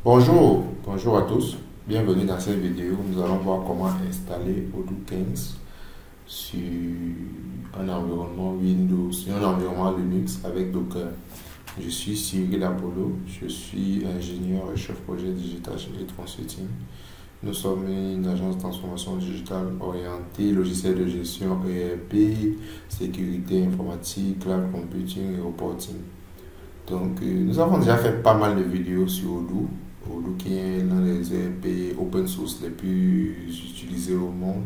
Bonjour à tous, bienvenue dans cette vidéo. Nous allons voir comment installer Odoo 15 sur un environnement Windows, sur un environnement Linux avec Docker. Je suis Cyril Apollo, je suis ingénieur et chef projet digital chez Elite Consulting. Nous sommes une agence de transformation digitale orientée logiciel de gestion ERP, sécurité informatique, cloud computing et reporting. Donc, nous avons déjà fait pas mal de vidéos sur Odoo. Odoo qui est l'un des ERP open source les plus utilisés au monde.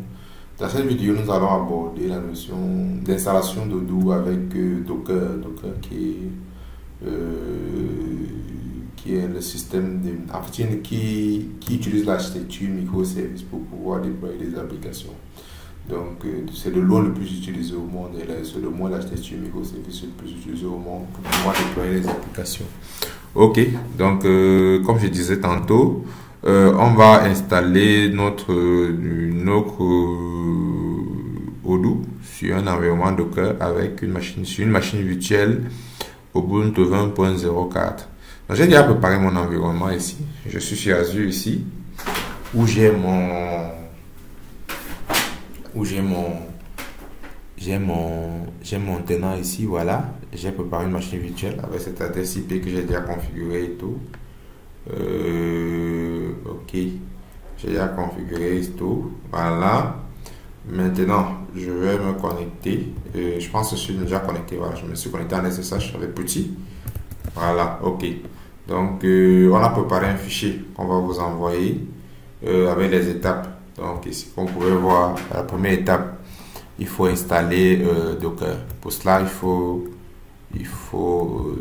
Dans cette vidéo, nous allons aborder la notion d'installation d'Odoo avec Docker. Docker qui est le système qui utilise l'architecture microservice pour pouvoir déployer des applications. Donc, c'est de loin le plus utilisé au monde et c'est de loin l'architecture microservice le plus utilisé au monde pour pouvoir déployer des applications. Ok, donc comme je disais tantôt, on va installer notre Odoo sur un environnement Docker avec sur une machine virtuelle Ubuntu 20.04. Donc j'ai déjà préparé mon environnement ici. Je suis sur Azure ici, où j'ai mon tenant ici. Voilà, j'ai préparé une machine virtuelle avec cette adresse IP que j'ai déjà configurée et tout. Ok, j'ai déjà configuré tout. Voilà, maintenant je vais me connecter. Je pense que je suis déjà connecté. Voilà, je me suis connecté en SSH avec petit. Voilà, ok. Donc on a préparé un fichier qu'on va vous envoyer avec les étapes. Donc ici, comme vous pouvez voir, la première étape, il faut installer Docker. Pour cela, il faut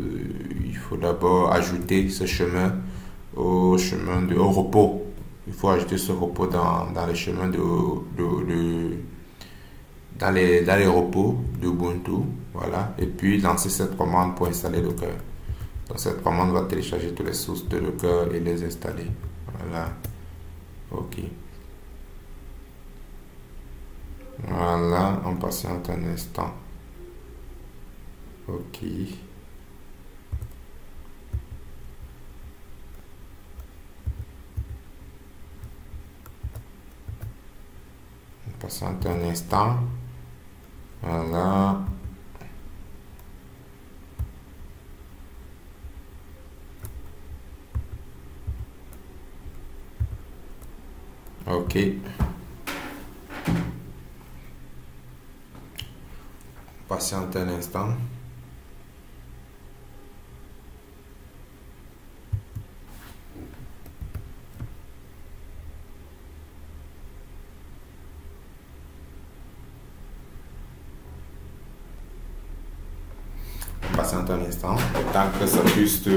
d'abord ajouter ce chemin au repos. Il faut ajouter ce repos dans les chemins dans les repos d'Ubuntu. Voilà. Et puis lancer cette commande pour installer Docker. Donc cette commande va télécharger toutes les sources de Docker et les installer. Voilà. Ok. Voilà, on patiente un instant. Ok. On patiente un instant. Voilà. Ok. Patiente un instant. Patiente un instant. Tant que ça puisse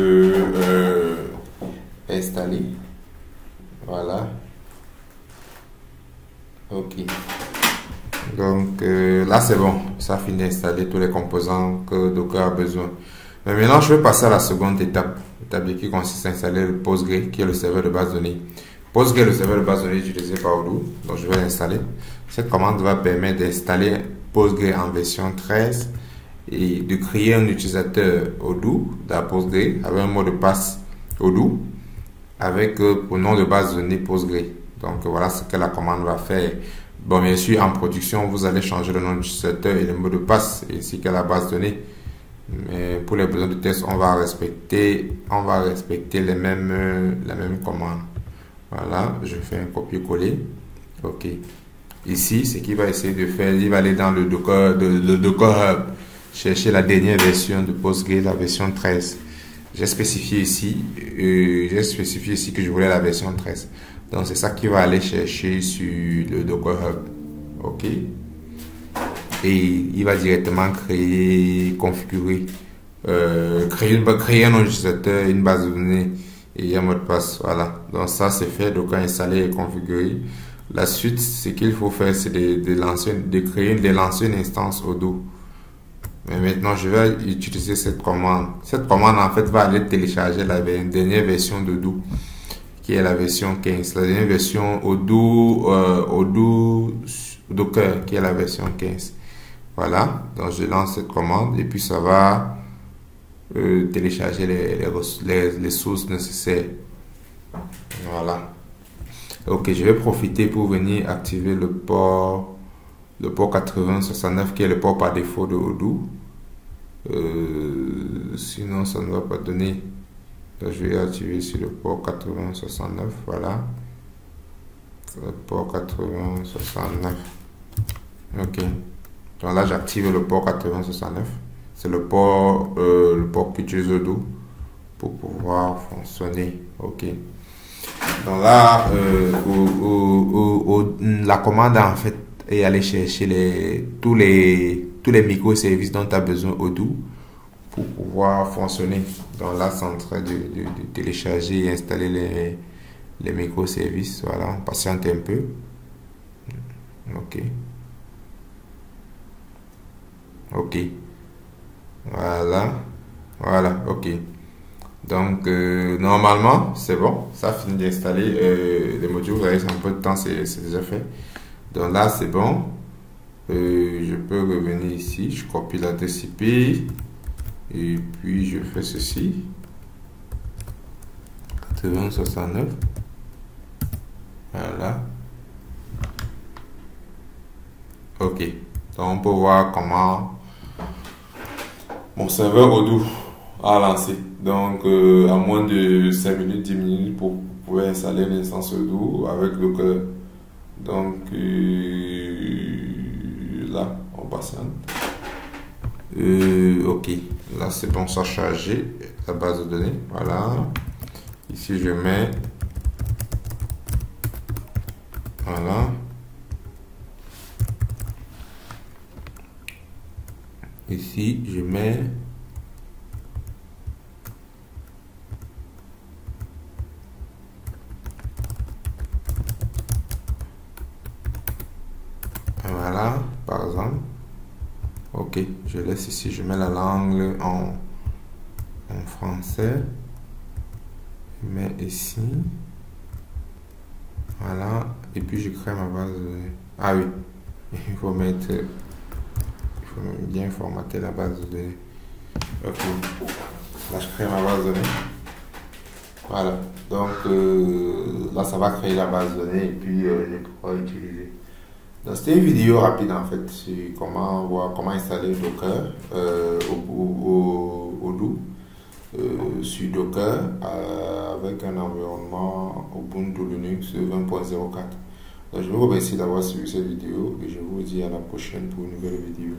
installer. Voilà. Ok. Donc là c'est bon, ça finit d'installer tous les composants que Docker a besoin. Mais maintenant je vais passer à la seconde étape, qui consiste à installer le Postgre, qui est le serveur de base de données. Postgre est le serveur de base de données utilisé par Odoo, donc je vais l'installer. Cette commande va permettre d'installer Postgre en version 13 et de créer un utilisateur Odoo dans Postgre avec un mot de passe Odoo avec pour nom de base de données Postgre. Donc voilà ce que la commande va faire. Bon, bien sûr, en production, vous allez changer le nom de l'utilisateur et le mot de passe ainsi que la base de données. Mais pour les besoins de test, on va respecter les mêmes commandes. Voilà, je fais un copier-coller. Ok. Ici, ce qu'il va essayer de faire, il va aller dans le Docker Hub, chercher la dernière version de Postgre, la version 13. J'ai spécifié ici que je voulais la version 13. Donc c'est ça qu'il va aller chercher sur le Docker Hub. Ok. Et il va directement configurer, créer un nom d'utilisateur, une base de données et un mot de passe. Voilà. Donc ça c'est fait, Docker installé et configuré. La suite, ce qu'il faut faire, c'est de lancer une instance Odoo. Mais maintenant, je vais utiliser cette commande. Cette commande, en fait, va aller télécharger la dernière version d'Odoo, qui est la version 15. La dernière version Odoo Docker, qui est la version 15. Voilà. Donc, je lance cette commande et puis ça va télécharger les sources nécessaires. Voilà. Ok, je vais profiter pour venir activer le port 8069 qui est le port par défaut de Odoo. Sinon, ça ne va pas donner. Donc, je vais activer sur le port 8069. Voilà. Le port 8069. Ok. Donc là, j'active le port 8069. C'est le port que j'utilise Odoo pour pouvoir fonctionner. Ok. Donc là, la commande en fait est aller chercher tous les microservices dont tu as besoin Odoo pour pouvoir fonctionner. Donc là, c'est en train de télécharger et installer les microservices. Voilà, on patiente un peu. Ok. Ok. Voilà. Voilà, ok. Donc, normalement, c'est bon. Ça finit d'installer les modules. Vous voyez, c'est un peu de temps, c'est déjà fait. Donc là, c'est bon. Je peux revenir ici. Je copie l'adresse IP. Et puis, je fais ceci. 8069. Voilà. Ok. Donc, on peut voir comment mon serveur Odoo a lancé. Donc, à moins de 5 minutes, 10 minutes pour pouvoir installer l'instance Odoo avec Docker. Donc, là, on patiente. Ok, là c'est bon, ça a chargé la base de données. Voilà. Ici, je mets. Voilà. Ici, je mets. Voilà, par exemple. Ok, je laisse ici, je mets la langue en français. Je mets ici. Voilà, et puis je crée ma base de données. Ah oui, il faut bien formater la base de données. Ok, là je crée ma base de données. Voilà, donc là ça va créer la base de données et puis je pourrai utiliser. Donc c'était une vidéo rapide en fait sur comment installer Docker Odoo sur Docker avec un environnement Ubuntu Linux 20.04. Donc je vous remercie d'avoir suivi cette vidéo et je vous dis à la prochaine pour une nouvelle vidéo.